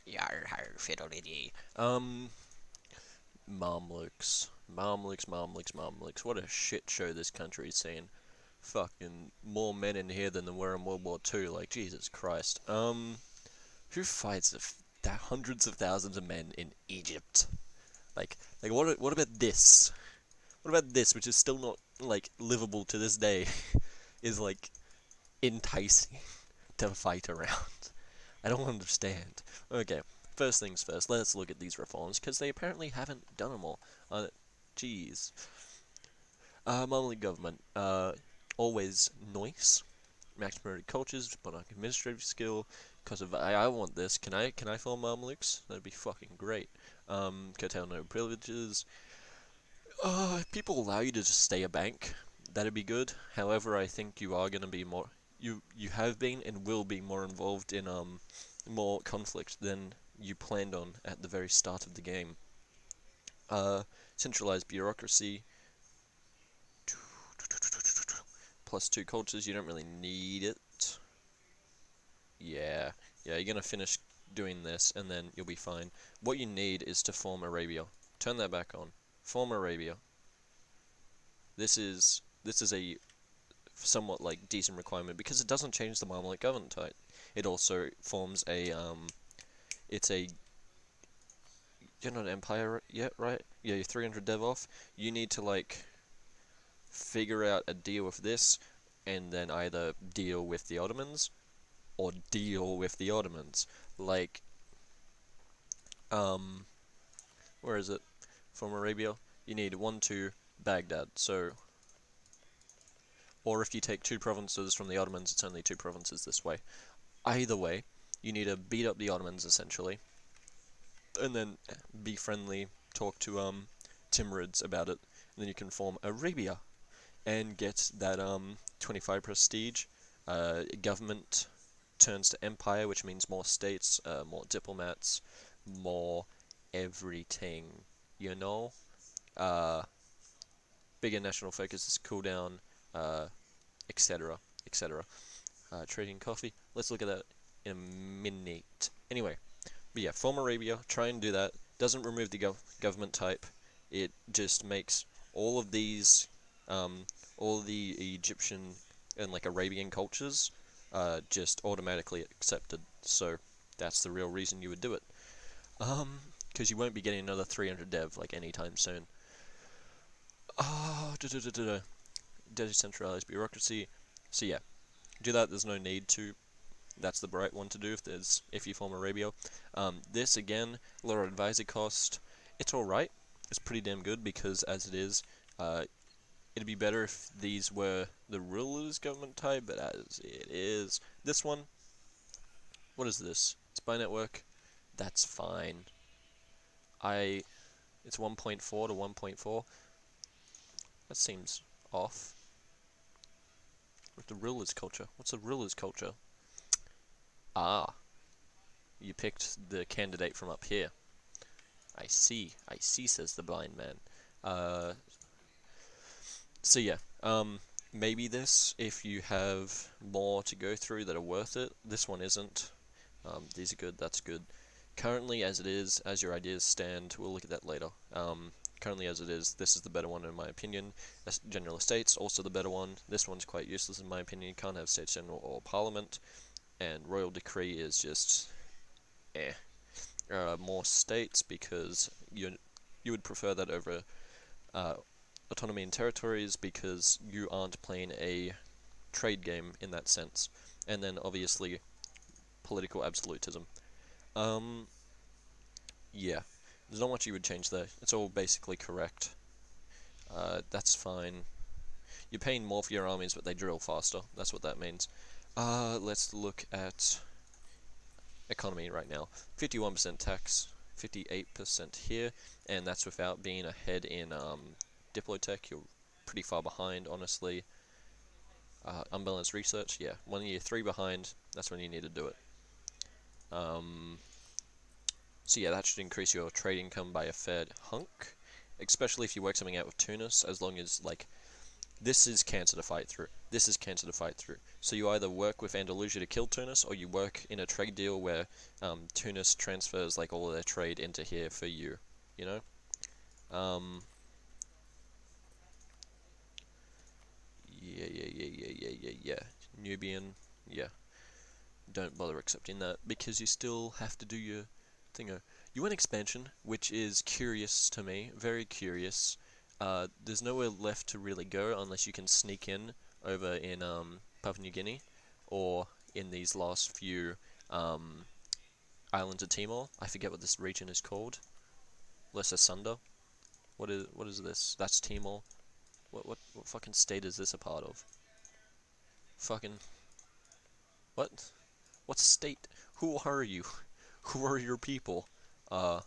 Yar har fiddle-dee. Mamluks. Mamluks. What a shit show this country's seen. Fucking more men in here than there were in World War II. Like, Jesus Christ. Who fights hundreds of thousands of men in Egypt? Like what about this? What about this, which is still not, like, livable to this day, is, like, enticing to fight around? I don't understand. Okay, first things first, let's look at these reforms, because they apparently haven't done them all. Jeez. Mamluk government, always nice. Max priority cultures, but like administrative skill, because of I want this. Can I form Mamluks? That'd be fucking great. Curtail no privileges. If people allow you to just stay a bank, that'd be good. However, I think you are gonna be more. You have been and will be more involved in more conflict than you planned on at the very start of the game. Centralized bureaucracy. +2 cultures, you don't really need it. Yeah, you're gonna finish doing this and then you'll be fine. What you need is to form Arabia. Turn that back on. Form Arabia. This is a somewhat, like, decent requirement because it doesn't change the Mamluk government type. It also forms a it's a you're not an empire yet, right? Yeah, you're 300 dev off. You need to, like, figure out a deal with this and then either deal with the Ottomans or deal with the Ottomans. Like, where is it? From Arabia, you need 1-2 Baghdad. So, or if you take 2 provinces from the Ottomans, it's only 2 provinces this way. Either way, you need to beat up the Ottomans essentially, and then be friendly, talk to Timurids about it, and then you can form Arabia and get that 25 prestige. Government turns to empire, which means more states, more diplomats, more everything, you know? Uh, Bigger national focus is cooldown, etc., etc. Trading coffee, let's look at that in a minute. Anyway, but yeah, form Arabia, try and do that. Doesn't remove the government type, it just makes all of these, all the Egyptian and, like, Arabian cultures just automatically accepted. So that's the real reason you would do it. Because you won't be getting another 300 dev, like, anytime soon. Decentralized bureaucracy. So yeah, do that. There's no need to. That's the right one to do if you form Arabia. This again, lower advisor cost. It's alright. It's pretty damn good because as it is, it'd be better if these were the ruler's government type, but as it is, this one. What is this? It's by network. That's fine. It's 1.4 to 1.4. That seems off. With the ruler's culture. What's a ruler's culture? Ah, you picked the candidate from up here. I see, says the blind man. So yeah, maybe this, if you have more to go through that are worth it. This one isn't. These are good, that's good. Currently, as it is, as your ideas stand, we'll look at that later. Currently as it is, this is the better one in my opinion. General Estates, also the better one. This one's quite useless in my opinion. You can't have States General or Parliament. And Royal Decree is just more states because you would prefer that over autonomy and territories because you aren't playing a trade game in that sense. And then obviously political absolutism. Yeah, there's not much you would change there. It's all basically correct. That's fine. You're paying more for your armies, but they drill faster. That's what that means. Let's look at economy right now. 51% tax, 58% here, and that's without being ahead in Diplotech. You're pretty far behind, honestly. Unbalanced research, yeah. 1 year, 3 behind, that's when you need to do it. So yeah, that should increase your trade income by a fair hunk, especially if you work something out with Tunis, as long as, like, this is cancer to fight through. This is Cancer to fight through. So you either work with Andalusia to kill Tunis, or you work in a trade deal where Tunis transfers like all of their trade into here for you. You know. Yeah. Nubian. Yeah. Don't bother accepting that because you still have to do your thingo. You want expansion, which is curious to me, very curious. There's nowhere left to really go unless you can sneak in over in Papua New Guinea, or in these last few islands of Timor. I forget what this region is called. Lesser Sunda. What is this? That's Timor. What fucking state is this a part of? Fucking what? What state? Who are you? Who are your people? Uh,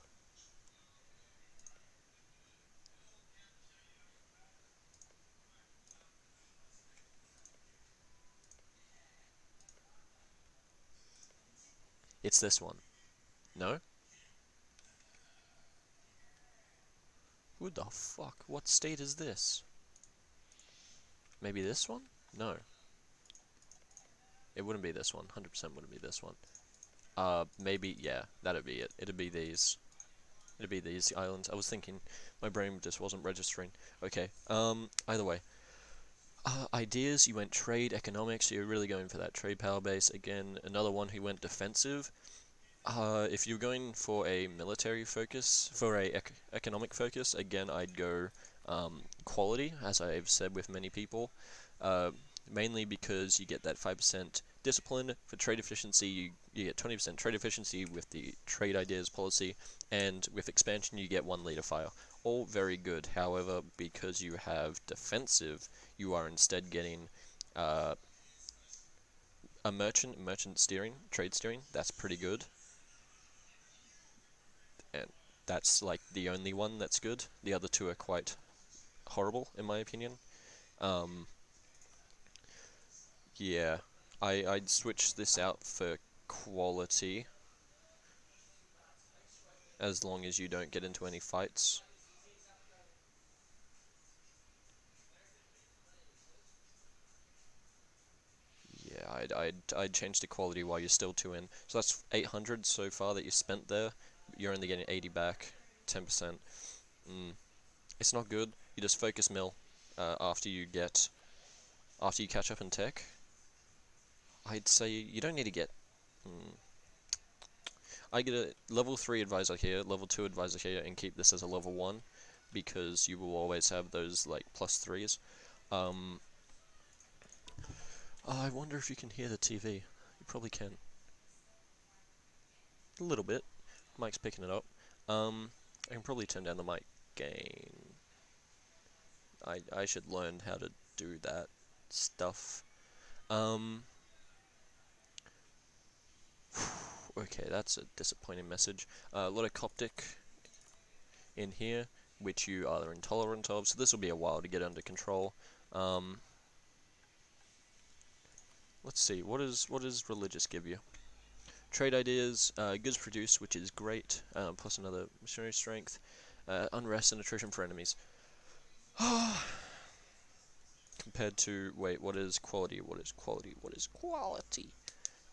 it's this one. No? Who the fuck? What state is this? Maybe this one? No. It wouldn't be this one. 100% wouldn't be this one. Maybe, yeah, that'd be it. It'd be these. It'd be these islands. I was thinking, my brain just wasn't registering. Okay, either way. Ideas, you went trade, economics, so you're really going for that trade power base. Again, another one who went defensive. If you're going for a military focus, for a economic focus, again, I'd go quality, as I've said with many people. Mainly because you get that 5% discipline. For trade efficiency, you get 20% trade efficiency with the trade ideas policy, and with expansion you get 1 leader fire. All very good. However, because you have defensive, you are instead getting a merchant steering, trade steering. That's pretty good. And that's like the only one that's good. The other two are quite horrible, in my opinion. Um, yeah, I'd switch this out for quality, as long as you don't get into any fights. Yeah, I'd change to quality while you're still 2 in. So that's 800 so far that you spent there. You're only getting 80 back, 10%. It's not good. You just focus mill after you catch up in tech. I'd say you don't need to get. I get a level 3 advisor here, level 2 advisor here, and keep this as a level 1, because you will always have those like +3s. I wonder if you can hear the TV. You probably can. A little bit. Mic's picking it up. I can probably turn down the mic gain. I should learn how to do that stuff. Okay, that's a disappointing message. A lot of Coptic in here, which you are intolerant of, so this will be a while to get under control. Let's see, what does religious give you? Trade ideas, goods produced, which is great, plus another missionary strength, unrest and attrition for enemies. Compared to, wait, what is quality? What is quality? What is quality?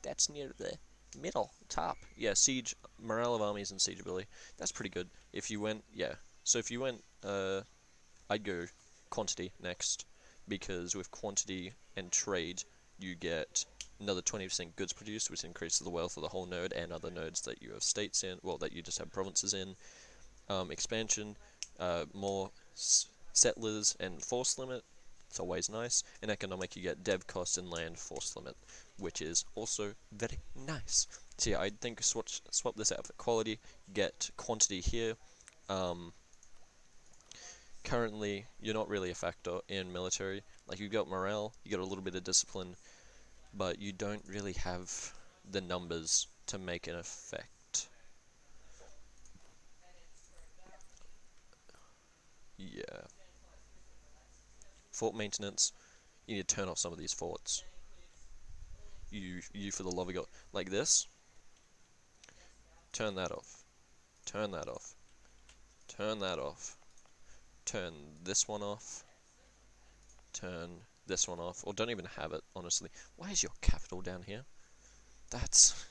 That's near the middle, top. Yeah, siege, morale of armies and siege ability. That's pretty good. If you went, yeah. So if you went, I'd go quantity next, because with quantity and trade, you get another 20% goods produced, which increases the wealth of the whole node and other nodes that you have states in, well, that you just have provinces in. Expansion, more settlers and force limit. It's always nice. In economic, you get dev cost and land force limit, which is also very nice. So yeah, I'd think swap this out for quality, get quantity here. Currently, you're not really a factor in military. Like, you got morale, you got a little bit of discipline, but you don't really have the numbers to make an effect. Yeah. Fort maintenance, you need to turn off some of these forts. You for the love of God. Like this, turn that off. Turn that off. Turn that off. Turn this one off. Turn this one off, or don't even have it, honestly. Why is your capital down here? That's...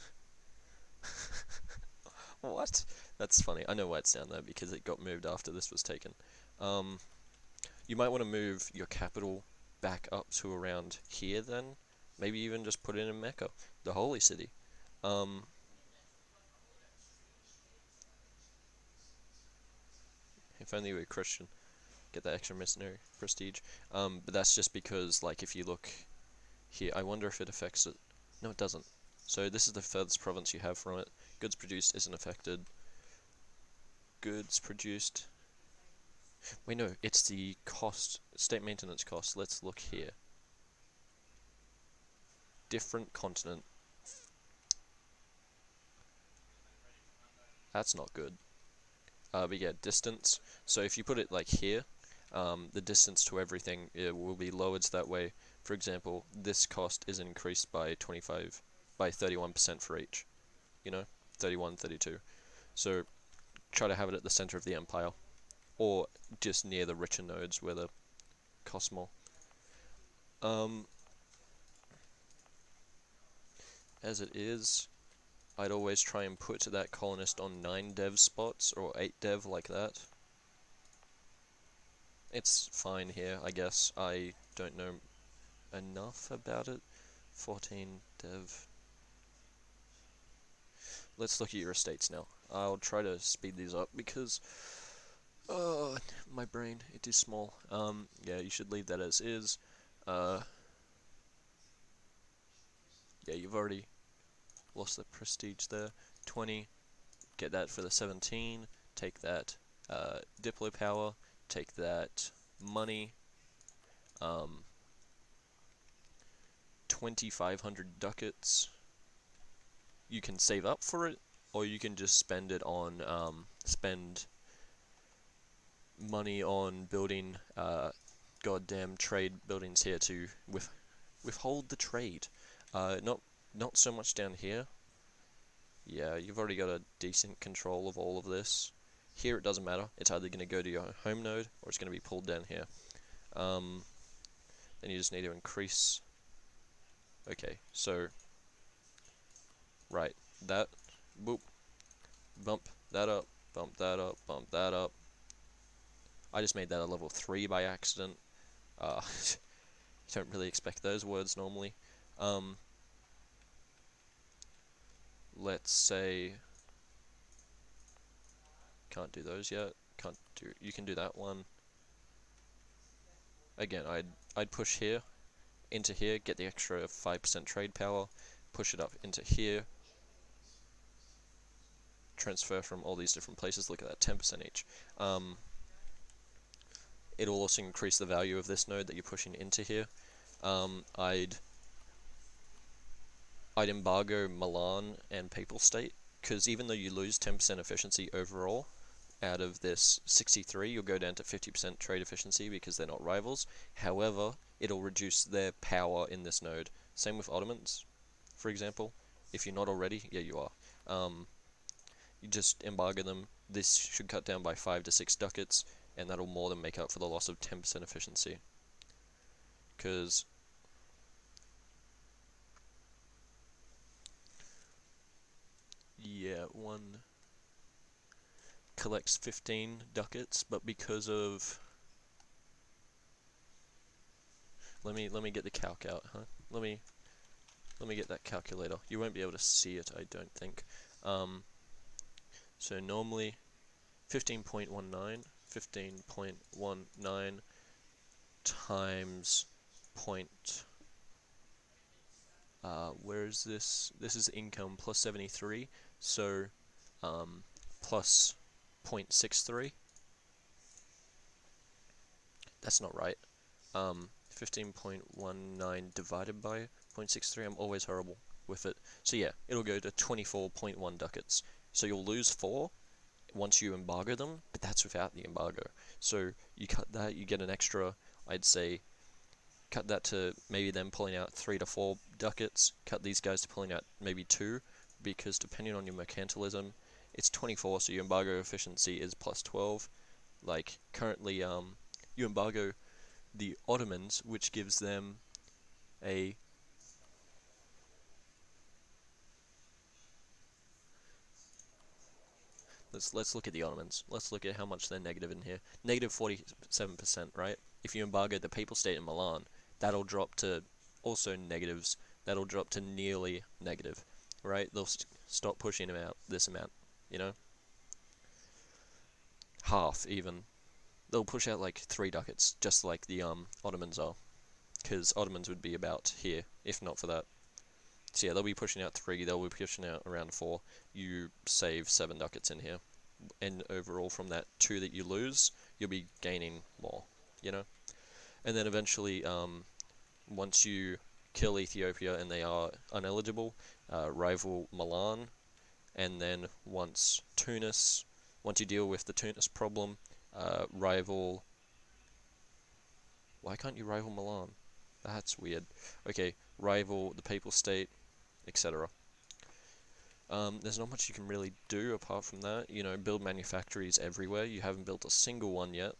What? That's funny. I know why it's down there, because it got moved after this was taken. You might want to move your capital back up to around here then. Maybe even just put it in Mecca, the holy city. If only we were Christian. Get that extra mercenary prestige. But that's just because, like, if you look here, I wonder if it affects it. No, it doesn't. So this is the furthest province you have from it. Goods produced isn't affected. Goods produced... Wait, no, it's the cost, state maintenance cost. Let's look here. Different continent. That's not good. But yeah, distance. So if you put it like here, the distance to everything will be lowered that way. For example, this cost is increased by 31% for each. You know, 31, 32. So try to have it at the center of the empire, or just near the richer nodes where the cost more. As it is, I'd always try and put that colonist on 9 dev spots, or 8 dev, like that. It's fine here, I guess. I don't know enough about it. 14 dev. Let's look at your estates now. I'll try to speed these up because... Oh, my brain, it is small. Yeah, you should leave that as is. Yeah, you've already lost the prestige there. 20, get that for the 17, take that Diplo power, take that money, 2,500 ducats. You can save up for it, or you can just spend it on, spend money on building goddamn trade buildings here to withhold the trade. Not so much down here. Yeah, you've already got a decent control of all of this. Here it doesn't matter. It's either going to go to your home node, or it's going to be pulled down here. Then you just need to increase. Okay, so right, that, boop, bump that up, bump that up, bump that up. I just made that a level 3 by accident. Don't really expect those words normally. Let's say, can't do those yet. Can't do. You can do that one. Again, I'd push here, into here, get the extra 5% trade power, push it up into here, transfer from all these different places. Look at that, 10% each. It'll also increase the value of this node that you're pushing into here. I'd embargo Milan and Papal State, because even though you lose 10% efficiency overall, out of this 63, you'll go down to 50% trade efficiency because they're not rivals. However, it'll reduce their power in this node. Same with Ottomans, for example. If you're not already, yeah, you are. You just embargo them. This should cut down by 5 to 6 ducats, and that'll more than make up for the loss of 10% efficiency. Because yeah, one collects 15 ducats, but because of... Let me get the calc out, huh? Let me get that calculator. You won't be able to see it, I don't think. So normally 15.19 times point... where is this? This is income plus 73, so plus 0.63. That's not right. 15.19 divided by 0.63. I'm always horrible with it. So yeah, it'll go to 24.1 ducats. So you'll lose 4 once you embargo them, but that's without the embargo. So you cut that, you get an extra, I'd say, cut that to maybe them pulling out 3 to 4 ducats, cut these guys to pulling out maybe 2, because depending on your mercantilism, it's 24, so your embargo efficiency is plus 12. Like, currently, you embargo the Ottomans, which gives them a let's look at the Ottomans. Let's look at how much they're negative in here. Negative 47%, right? If you embargo the Papal State in Milan, that'll drop to also negatives. That'll drop to nearly negative, right? They'll stop pushing them out this amount, you know? Half, even. They'll push out like 3 ducats, just like the Ottomans are. Because Ottomans would be about here, if not for that. So yeah, they'll be pushing out 3, they'll be pushing out around 4. You save 7 ducats in here. And overall from that 2 that you lose, you'll be gaining more, you know? And then eventually, once you kill Ethiopia and they are uneligible, rival Milan, and then once you deal with the Tunis problem, rival... Why can't you rival Milan? That's weird. Okay, rival the Papal State, etc. There's not much you can really do apart from that. You know, build manufactories everywhere. You haven't built a single one yet.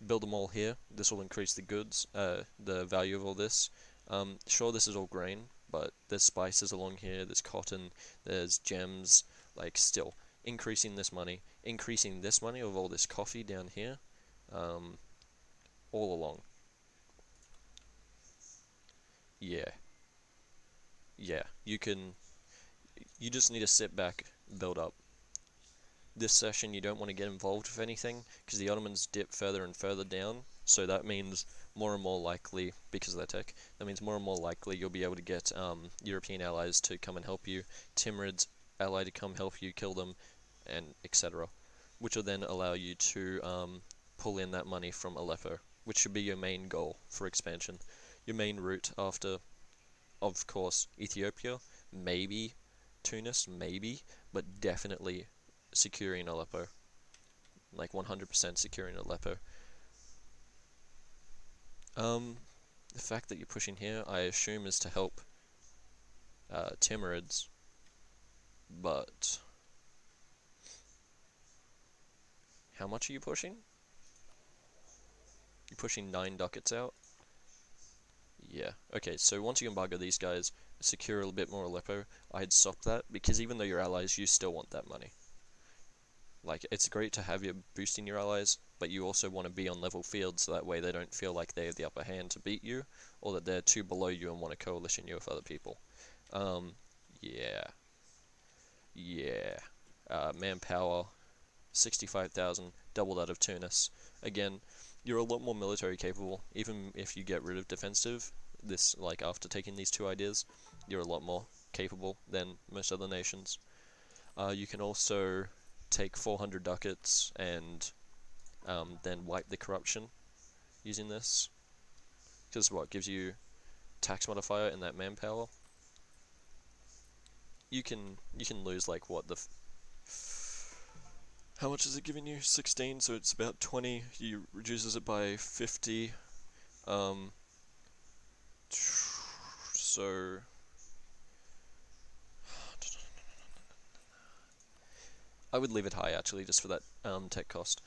Build them all here. This will increase the goods, the value of all this. Sure, this is all grain, but there's spices along here, there's cotton, there's gems, like still. Increasing this money of all this coffee down here, all along. Yeah. Yeah, you just need to sit back, build up. This session you don't want to get involved with anything, because the Ottomans dip further and further down, so that means more and more likely, because of their tech, that means more and more likely you'll be able to get European allies to come and help you, Timurids ally to come help you, kill them, and etc. Which will then allow you to pull in that money from Aleppo, which should be your main goal for expansion. Your main route after, of course, Ethiopia, maybe Tunis, maybe, but definitely securing Aleppo. Like 100% securing Aleppo. The fact that you're pushing here, I assume, is to help Timurids, but how much are you pushing? You're pushing 9 ducats out? Yeah. Okay, so once you embargo these guys, secure a little bit more Aleppo, I'd stop that, because even though you're allies, you still want that money. Like, it's great to have you boosting your allies, but you also want to be on level field, so that way they don't feel like they have the upper hand to beat you, or that they're too below you and want to coalition you with other people. Yeah. Yeah. Manpower, 65,000, double that of Tunis. Again, you're a lot more military capable, even if you get rid of defensive, like, after taking these 2 ideas, you're a lot more capable than most other nations. You can also take 400 ducats and then wipe the corruption using this. Because what gives you tax modifier and that manpower? You can lose like what how much is it giving you? 16, so it's about 20. You reduces it by 50. So I would leave it high actually, just for that tech cost.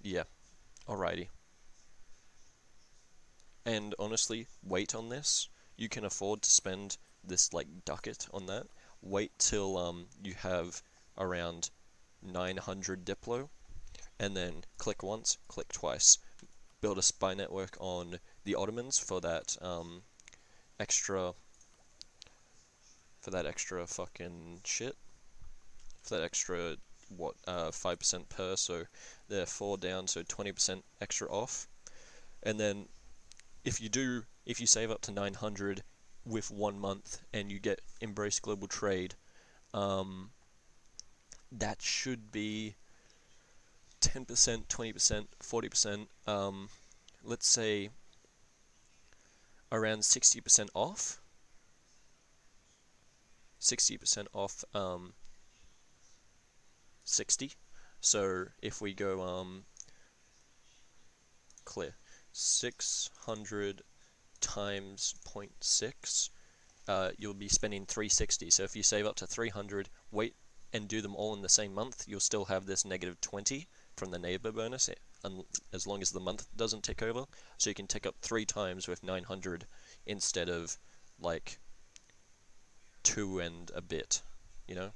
Yeah, alrighty. And honestly, wait on this. You can afford to spend this like ducat on that. Wait till you have around 900 Diplo, and then click once, click twice. Build a spy network on the Ottomans for that extra fucking shit. For that extra, what, 5% per, so they're 4 down, so 20% extra off. And then if you save up to 900 with 1 month and you get Embrace Global Trade, that should be 10%, 20%, 40%, let's say around 60% off. 60% off 60. So if we go clear 600 times 0.6, you'll be spending 360. So if you save up to 300, wait and do them all in the same month, you'll still have this negative 20 from the neighbor bonus as long as the month doesn't tick over. So you can tick up 3 times with 900 instead of like 2 and a bit, you know?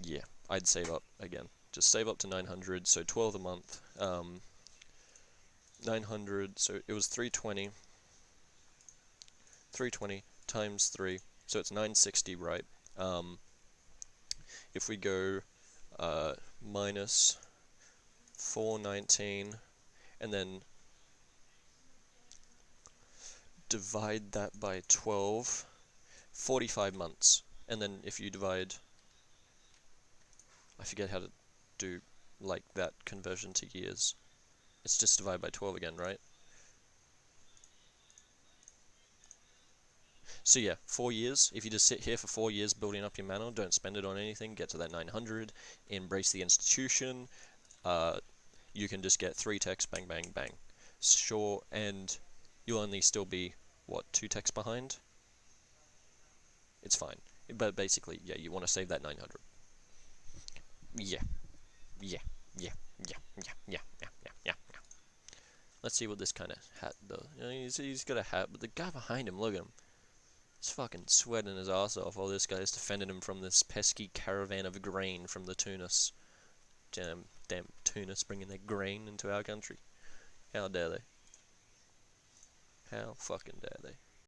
Yeah, I'd save up again. Just save up to 900, so 12 a month. 900, so it was 320. 320 times 3, so it's 960, right? If we go minus 419, and then divide that by 12, 45 months. And then if you divide, I forget how to do like that conversion to years. It's just divide by 12 again, right? So yeah, 4 years. If you just sit here for 4 years building up your manor, don't spend it on anything, get to that 900, embrace the institution, you can just get 3 techs, bang, bang, bang. Sure, and you'll only still be, what, 2 techs behind? It's fine. But basically, yeah, you want to save that 900. Yeah. Yeah. Yeah. Yeah. Yeah. Yeah. Yeah. Yeah. Yeah. Let's see what this kind of hat does. You know, he's got a hat, but the guy behind him, look at him. He's fucking sweating his ass off while this guy's defending him from this pesky caravan of grain from the Tunis. Damn Tunis bringing their grain into our country. How dare they? How fucking dare they?